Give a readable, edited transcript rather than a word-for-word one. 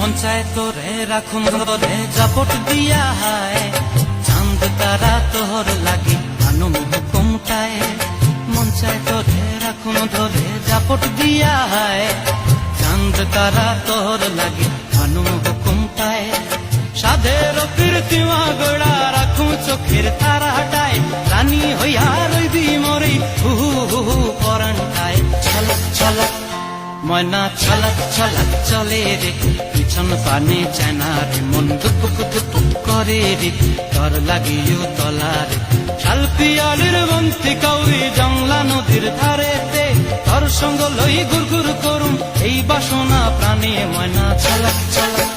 মন চায় তোরে রাখুন ধরে জাপট দিয়া হায়, চাঁদ তারা তোর লাগি আনুম হুকুমটায়। মন চায় তোরে রাখুন ধরে জাপট দিয়া হায়, চাঁদ তারা তোর লাগি আনুম হুকুমটায়। সাধের কীর্তিমা গোড়া রাখুন চোখের তারা হাটায়, রানী হইয়া রইবি মরি হু হু হু পরান্টায়। ছলক ছলক ময়না ছলক ছলক চলে রে, পিছন পানে চেনা রে, মন দুপুক দুপুক করে রে, তোর লাগিও তলারে। শাল পিয়ালির বন্তি কাউরি জংলা নদীর ধারেতে, তোর সঙ্গ লই গুড় গুড় করুম এই বাসনা প্রাণে। ময়না ছলক ছলক